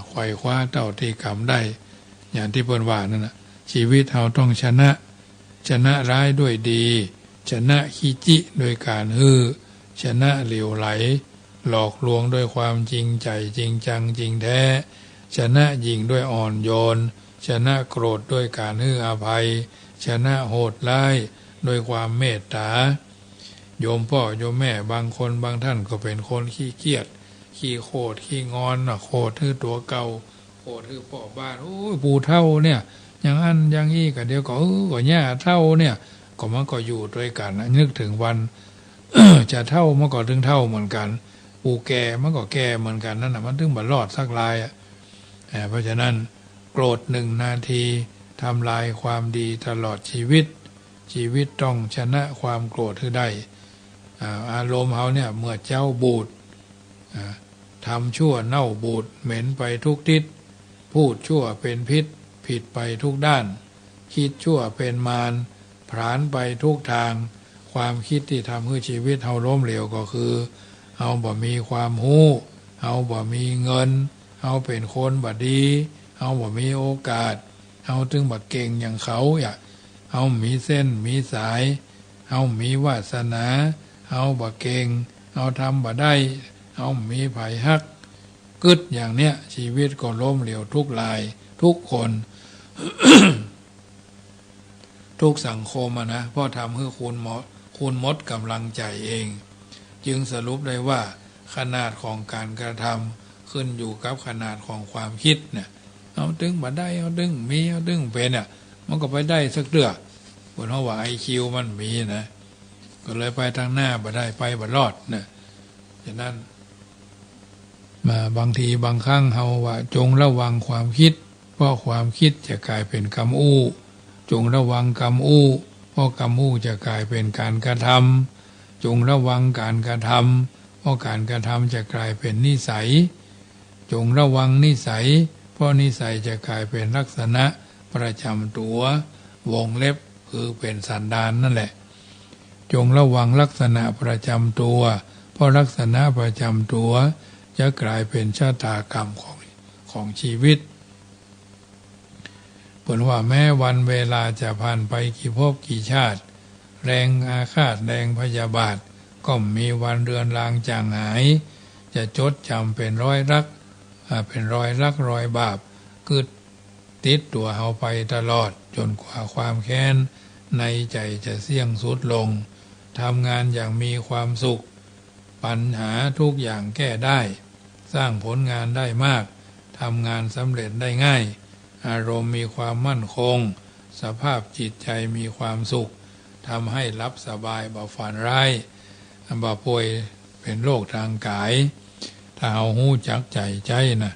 ไขว่คว้าเท่าที่กำได้อย่างที่เพิ่นว่านั่นน่ะชีวิตเราต้องชนะร้ายด้วยดีชนะขี้จิด้วยการชนะเหลวไหลหลอกลวงด้วยความจริงใจจริงจังจริงแท้ชนะยิงด้วยอ่อนโยนชนะโกรธด้วยการอภัยชนะโหดร้ายด้วยความเมตตาโยมพ่อโยมแม่บางคนบางท่านก็เป็นคนขี้เกียจขี้โคตรขี้งอนโคตรตัวเก่าโคตรพ่อบ้านโอ้ยปู่เฒ่าเนี่ยอย่างอันอย่างนี้ก็เดี๋ยวก็ก็ย่าเฒ่าเนี่ยก็มันก็อยู่ด้วยกันนึกถึงวัน จะเฒ่ามันก็ถึงเฒ่าเหมือนกันปู่แก่มันก็แก่เหมือนกันนั่นน่ะมันถึงบ่รอดสักลายเพราะฉะนั้นโกรธ1 นาทีทำลายความดีตลอดชีวิตต้องชนะความโกรธให้ได้อารมณ์เขาเนี่ยเมื่อเจ้าบูดทำชั่วเน่าบูดเหม็นไปทุกทิศพูดชั่วเป็นพิษผิดไปทุกด้านคิดชั่วเป็นมารผลาญไปทุกทางความคิดที่ทำให้ชีวิตเขาล้มเหลวก็คือเอาบ่มีความรู้เอาบ่มีเงินเอาเป็นคนบ่ดีเอาบ่มีโอกาสเอาถึงบ่เก่งอย่างเขาเอามีเส้นมีสายเอามีวาสนาเอาบ่เก่งเอาทำบ่ได้เอามีไผฮักกึดอย่างเนี้ยชีวิตก็ล้มเหลวทุกรายทุกคน ทุกสังคมนะเพราะทำให้คุณมดกำลังใจเองจึงสรุปได้ว่าขนาดของการกระทำขึ้นอยู่กับขนาดของความคิดเนี่ยเอาตึงบ่ได้เอาตึงมีเอาตึงเป็นมันก็ไปได้สักเดือบนเขาว่าIQมันมีนะก็เลยไปทางหน้าบ่ได้ไปบ่รอดนะฉะนั้นมาบางทีบางครั้งเฮาว่าจงระวังความคิดเพราะความคิดจะกลายเป็นกรรมอู้จงระวังกรรมอู้เพราะกรรมอู้จะกลายเป็นการกระทำจงระวังการกระทำเพราะการกระทำจะกลายเป็นนิสัยจงระวังนิสัยเพราะนิสัยจะกลายเป็นลักษณะประจำตัววงเล็บคือเป็นสันดานนั่นแหละจงระวังลักษณะประจำตัวเพราะลักษณะประจำตัวจะกลายเป็นชะตากรรมของชีวิตผลว่าแม้วันเวลาจะผ่านไปกี่ภพกี่ชาติแรงอาฆาตแรงพยาบาทก็มีวันเรือนรางจางหายจะจดจำเป็นร้อยรักรอยบาปกึดติดตัวเฮาไปตลอดจนกว่าความแค้นในใจจะเสี่ยงสุดลงทำงานอย่างมีความสุขปัญหาทุกอย่างแก้ได้สร้างผลงานได้มากทำงานสำเร็จได้ง่ายอารมณ์มีความมั่นคง สภาพจิตใจมีความสุขทำให้รับสบายบ่ฝันร้ายบ่ป่วยเป็นโรคทางกายถ้าเอาหูจักใจนะ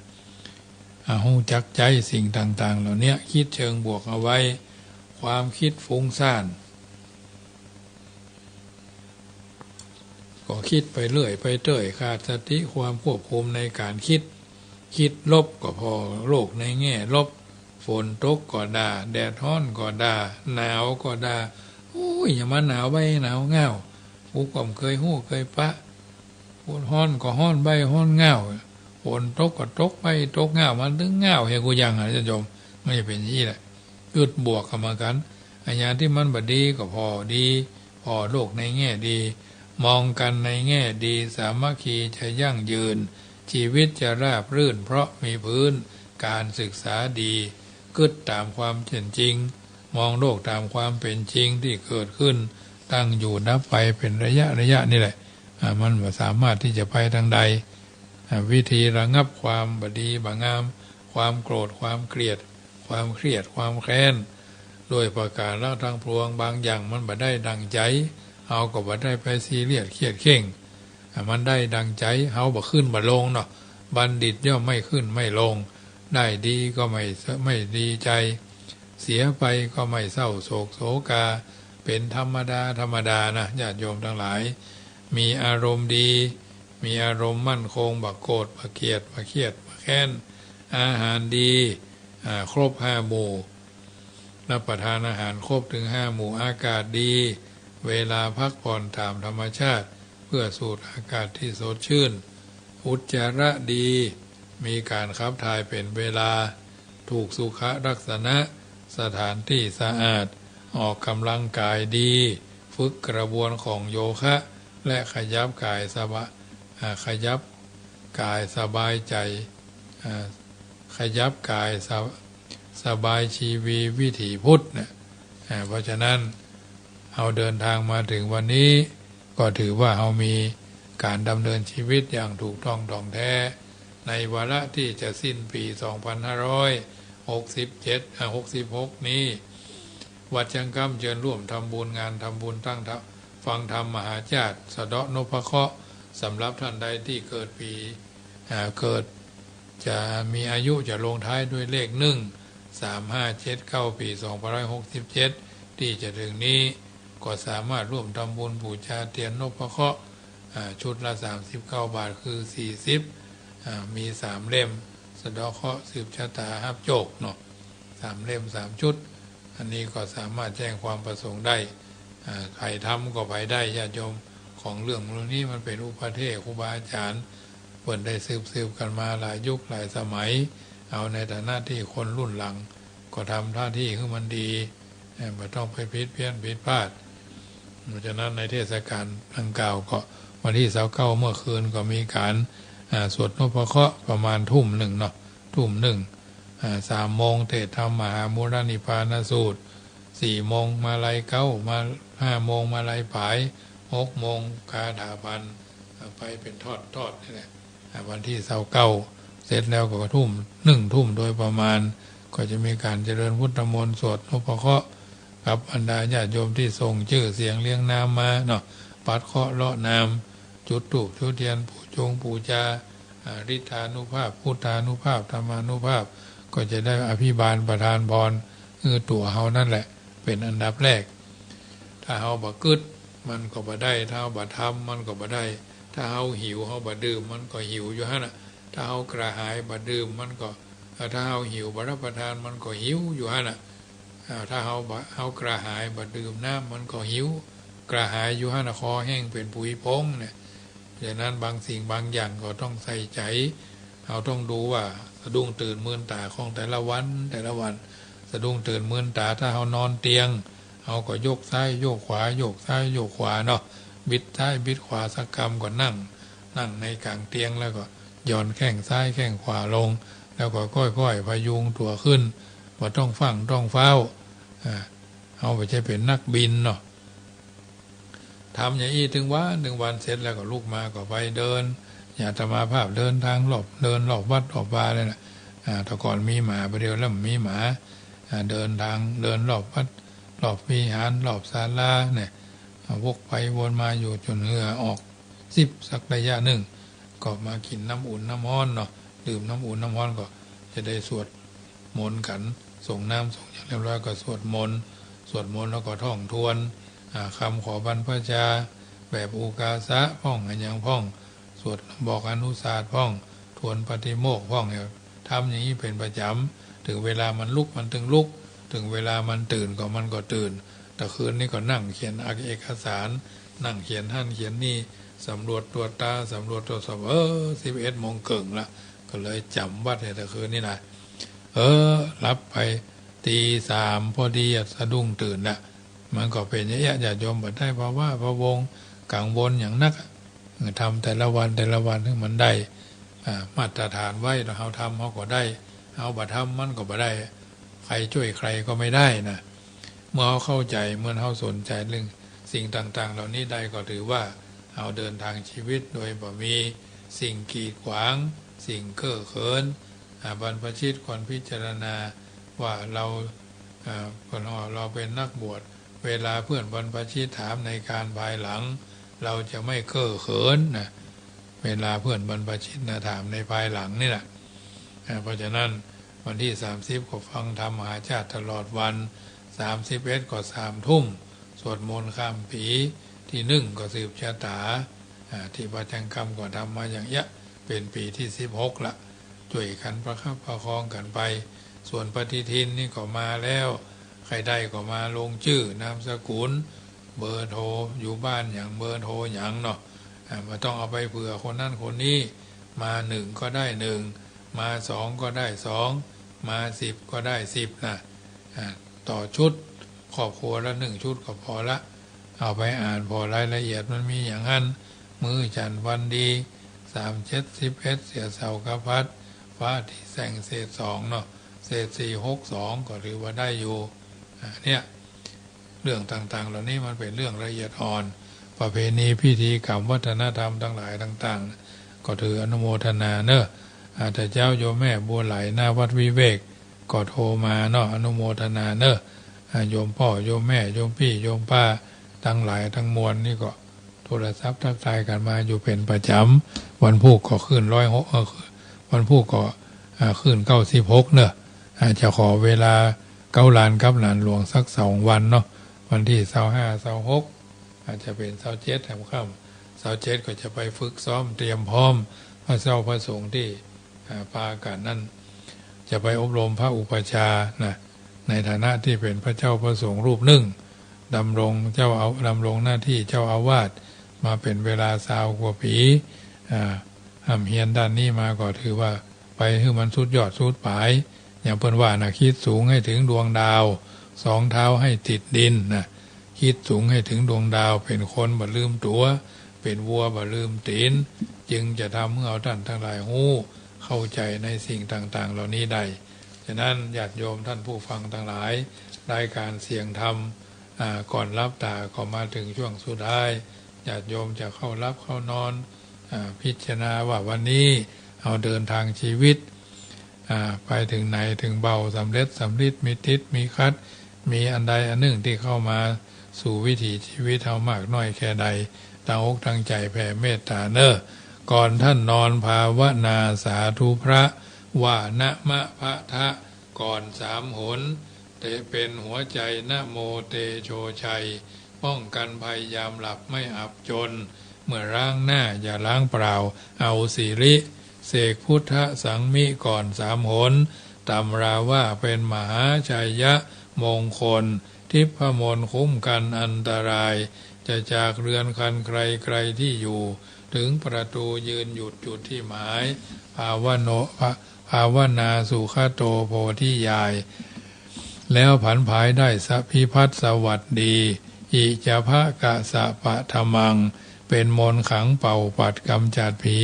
หูจักใจสิ่งต่างๆเหล่านี้คิดเชิงบวกเอาไว้ความคิดฟุ้งซ่านก็คิดไปเรื่อยไปเรื่อยขาดสติความควบคุมในการคิดลบก็พอโลกในแง่ลบฝนตกก็ด่าแดดร้อนก็ด่าหนาวก็ด่าโอ้ยอย่ามาหนาวใบหนาวเงาผู้ความเคยหู้เคยปะฝนร้อนก็ร้อนใบร้อนเงาฝนตกก็ตกใบตกเงามันถึงเงาเฮกูยังจะจมไม่เป็นอย่างนี้แหละอึดบวกกันมากันอันอย่างที่มันบดีก็พอดีพอโลกในแง่ดีมองกันในแง่ดีสามัคคีจะยั่งยืนชีวิตจะราบรื่นเพราะมีพื้นการศึกษาดีกึศตามความเป็นจริงมองโลกตามความเป็นจริงที่เกิดขึ้นตั้งอยู่นับไปเป็นระยะนี่แหละมันสามารถที่จะไปทางใดวิธีระงับความบดีบางามความโกรธความเกลียดความเครียดความแค้นโดยประการละทางพลวงบางอย่างมันบ่ได้ดังใจเอาก็บ่ได้ไปซีเรียสเครียดเข่งมันได้ดังใจเฮาบ่ขึ้นบ่ลงเนาะบัณฑิตย่อมไม่ขึ้นไม่ลงได้ดีก็ไม่ดีใจเสียไปก็ไม่เศร้าโศกโศกาเป็นธรรมดานะญาติโยมทั้งหลายมีอารมณ์ดีมีอารมณ์มั่นคงบ่โกรธบ่เกลียดบ่เครียดบ่แค้นอาหารดีครบ5หมู่รับประทานอาหารครบถึง5หมู่อากาศดีเวลาพักผ่อนตามธรรมชาติเพื่อสูดอากาศที่สดชื่นอุจจาระดีมีการขับถ่ายเป็นเวลาถูกสุขลักษณะสถานที่สะอาดออกกำลังกายดีฝึกกระบวนของโยคะและขยับกายสบายใจขยับกายสบายชีวีวิถีพุทธเนี่ยเพราะฉะนั้นเราเดินทางมาถึงวันนี้ก็ถือว่าเรามีการดำเนินชีวิตอย่างถูกต้องท่องแท้ในวาระที่จะสิ้นปี2566นี้วัดจังกำเชิญร่วมทำบุญงานทำบุญตั้งฟังธรรมมหาชาติสะเดาะนพเคราะห์สำหรับท่านใดที่เกิดปีเกิดจะมีอายุจะลงท้ายด้วยเลข13579ปี2567ที่จะถึงนี้ก็สามารถร่วมทำบุญบูชาเทียนนพเคราะห์ชุดละ39 บาทคือ40มี3เล่มสะเดาะเคราะห์สืบชะตาฮับโจกเนาะ3เล่ม3ชุดอันนี้ก็สามารถแจ้งความประสงค์ได้ใครทำก็ไปได้ญาติโยมของเรื่องนี้มันเป็นอุปเทศครูบาอาจารย์เปิดได้สืบกันมาหลายยุคหลายสมัยเอาในฐานะที่คนรุ่นหลังก็ทำท่าที่คือมันดีไม่ต้องไปผิดเพี้ยนผิดพลาดเพราะฉะนั้นในเทศกาลดังกล่าวก็วันที่29เมื่อคืนก็มีการสวดนพเคราะห์ประมาณทุ่ม 1เนาะทุ่ม 1 3 โมงเทศธรรมมหามุรนิพพานสูตร4 โมงมาลัยเก้ามา5 โมงมาลัยผาย6 โมงคาถาพันไปเป็นทอดนี่แหละวันที่29เสร็จแล้วก็ทุ่ม 1 ทุ่มโดยประมาณก็จะมีการเจริญพุทธมนต์สวดนพเคราะห์กับบรรดาญาติโยมที่ส่งชื่อเสียงเลี้ยงน้ำมาเนาะปัดเคราะห์เลาะน้ำจุดธูปจุดเทียนปูจาฤทธานุภาพพุทธานุภาพธรรมานุภาพก็จะได้อภิบาลประทานพรคือตัวเฮานั่นแหละเป็นอันดับแรกถ้าเฮาบ่กึดมันก็บ่ได้ถ้าเฮาบ่ทำมันก็บ่ได้ถ้าเฮาหิวเฮาบ่ดื่มมันก็หิวอยู่หั่นน่ะถ้าเฮากระหายบ่ดื่มมันก็ถ้าเฮาหิวบ่รับประทานมันก็หิวอยู่หั่นน่ะถ้าเฮากระหายบ่ดื่มน้ำมันก็หิวกระหายอยู่หั่นน่ะคอแห้งเป็นผุยพองเนี่ยดังนั้นบางสิ่งบางอย่างก็ต้องใส่ใจเราต้องดูว่าสะดุ้งตื่นมื่นตาของแต่ละวันสะดุ้งตื่นมื่นตาถ้าเรานอนเตียงเราก็ยกซ้ายโยกขวาโยกซ้ายโยกขวาเนาะบิดซ้ายบิดขวาสักกรรมก็นั่งในกลางเตียงแล้วก็หย่อนแข้งซ้ายแข้งขวาลงแล้วก็ค่อยๆพยุงตัวขึ้นว่าต้องฟังต้องเฝ้าเอาไปใช้เป็นนักบินเนาะทำอย่างนี้ถึงวันเสร็จแล้วก็ลุกมาก็ไปเดินอย่าธรรมาภาพเดินทางเดินรอบวัดรอบวาเลยนะแต่ก่อนมีหมาประเดี๋ยวแล้วมีหมา เดินทางเดินรอบวัดรอบวิหารรอบศาลาเนี่ยวกไปวนมาอยู่จนเหงื่อออกสักระยะหนึ่งก็มากินน้ำอุ่นน้ำร้อนเนาะดื่มน้ำอุ่นน้ำร้อนก็จะได้สวดมนต์กันส่งน้ำส่งอย่างเรียบร้อยก็สวดมนต์แล้วก็ท่องทวนคำขอบรรพชาแบบอุกาสะพ่องอันยังพ่องสวดบอกอนุสาสพ่องทวนปฏิโมกข์พ่องเนี่ยทำอย่างนี้เป็นประจำถึงเวลามันลุกมันถึงลุกถึงเวลามันตื่นก็มันก็ตื่นแต่คืนนี้ก็นั่งเขียนเอกสารนั่งเขียนท่านเขียนนี่สำรวจตรวจตาสำรวจตรวจสอบ11 โมงครึ่งละก็เลยจำวัดแต่คืนนี่นะรับไปตี 3พอดีสะดุ้งตื่นละมันก็เป็นอย่างนี้อย่าโยมบัดได้เพราะว่าพระวงกังวลอย่างนักทำแต่ละวันถึงมันได้มาตรฐานไว้แล้วเขาทำเขาก็ได้เอาบัดทำมันก็บ่ได้ใครช่วยใครก็ไม่ได้นะเมื่อเขาเข้าใจเมื่อเขาสนใจเรื่องสิ่งต่างๆเหล่านี้ได้ก็ถือว่าเอาเดินทางชีวิตโดยบ่มีสิ่งกีดขวางสิ่งเก้อเขินบรรพชิตควรพิจารณาว่าเราเป็นนักบวชเวลาเพื่อนบรรพชิตถามในการภายหลังเราจะไม่เก้อเขินนะเวลาเพื่อนบรรพชิตถามในภายหลังนี่แหละเพราะฉะนั้นวันที่30ก็ฟังธรรมมหาชาติตลอดวัน31ก็3 ทุ่มสวดมนต์ข้ามปีที่1ก็สืบชะตาที่ประจังกรรมก็ทำมาอย่างเยอะเป็นปีที่16ละช่วยกันประคับประคองกันไปส่วนปฏิทินนี่ก็มาแล้วใครได้ก็มาลงชื่อนามสกุลเบอร์โทรอยู่บ้านอย่างเบอร์โทรอย่างเนาะมาต้องเอาไปเผื่อคนนั้นคนนี้มา1ก็ได้1มา2ก็ได้2มา10ก็ได้10นะต่อชุดครอบครัวละ1ชุดก็พอละเอาไปอ่านพอรายละเอียดมันมีอย่างนั้นมือจันทร์วันดี3 7 11เสียเสากระพัดฟ้าที่แสงเศษ2เนาะเศษ4 6 2ก็ถือว่าได้อยู่เนี่ยเรื่องต่างๆเหล่านี้มันเป็นเรื่องละเอียดอ่อนประเพณีพิธีกรรมวัฒนธรรมทั้งหลายต่างๆก็ถืออนุโมทนาเนอะแต่เจ้าโยมแม่บัวไหลหน้าวัดวิเวกก็โทรมาเนาะอนุโมทนาเนอะโยมพ่อโยมแม่โยมพี่โยมป้าทั้งหลายทั้งมวลนี่ก็โทรศัพท์ทักทายกันมาอยู่เป็นประจำวันพุธก็ขึ้น106วันพุธก็ขึ้น96เนอะจะขอเวลา9 ล้านกับหลานหลวงสัก2 วันเนาะวันที่25 26อาจจะเป็น27แถมค่ำ27ก็จะไปฝึกซ้อมเตรียมพร้อมพระเจ้าพระสงฆ์ที่ปาการนั่นจะไปอบรมพระอุปัชฌาย์นะในฐานะที่เป็นพระเจ้าพระสงฆ์รูปหนึ่งดำรงหน้าที่เจ้าอาวาสมาเป็นเวลา20 กว่าปีเฮียนด้านนี้มาก็ถือว่าไปให้มันสุดยอดสุดปลายอย่างเพิ่นว่านะคิดสูงให้ถึงดวงดาว2 เท้าให้ติดดินนะคิดสูงให้ถึงดวงดาวเป็นคนบ่ลืมตัวเป็นวัวบ่ลืมตีนจึงจะทำให้เอาท่านทั้งหลายฮู้เข้าใจในสิ่งต่างๆเหล่านี้ได้ฉะนั้นญาติโยมท่านผู้ฟังทั้งหลายได้การเสี่ยงธรรมก่อนรับตาก็มาถึงช่วงสุดท้ายญาติโยมจะเข้ารับเข้านอนพิจารณาว่าวันนี้เอาเดินทางชีวิตไปถึงไหนถึงเบาสำเร็จสำลิดมีทิศมีคัดมีอันใดอันหนึ่งที่เข้ามาสู่วิถีชีวิตเท่ามากน้อยแค่ใดตั้งอกตั้งใจแผ่เมตตาเนอะก่อนท่านนอนภาวนาสาธุพระว่านะมะพะทะก่อน3 หนเตเป็นหัวใจนะโมเตโชชัยป้องกันภัยยามหลับไม่อับจนเมื่อล้างหน้าอย่าล้างเปล่าเอาสิริเสกพุทธสังมิก่อน3 หนตำราว่าเป็นมหาชัยยะมงคลทิพมนต์คุ้มกันอันตรายจะจากเรือนคันใครที่อยู่ถึงประตูยืนหยุดจุดที่หมายภาวนาสุขโตโพธิยายแล้วผันภายได้สัพพิพัฒน์สวัสดีอิจะภะกะสะปะธมังเป็นมนต์ขังเป่าปัดกำจัดผี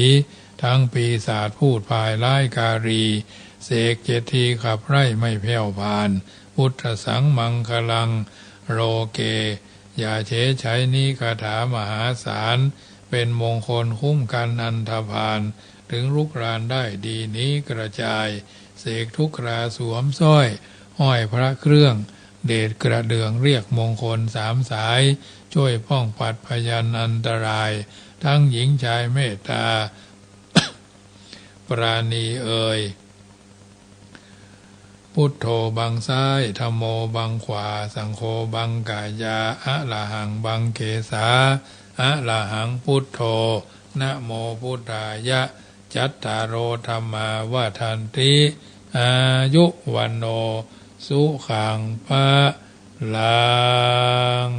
ทั้งปีศาจพูดภายร้ายการีเสก7 ทีขับไล่ไม่แผ่วพานพุทธสังมังคลังโรเกอย่าเฉยใช้นี้คาถามหาศาลเป็นมงคลคุ้มกันอันธพาลถึงลุกรานได้ดีนี้กระจายเสกทุกคราสวมสร้อยห ห้อยพระเครื่องเดชกระเดืองเรียกมงคล3 สายช่วยป้องปัดพยันอันตรายทั้งหญิงชายเมตตา ปราณีเอ่ยพุทโธบังซ้ายธัมโมบังขวาสังโฆบังกายาอะระหังบังเกสาอะระหังพุทโธนะโมพุทธายะจัตตารโอธัมมาวาทันติอายุวันโนสุขังภะลัง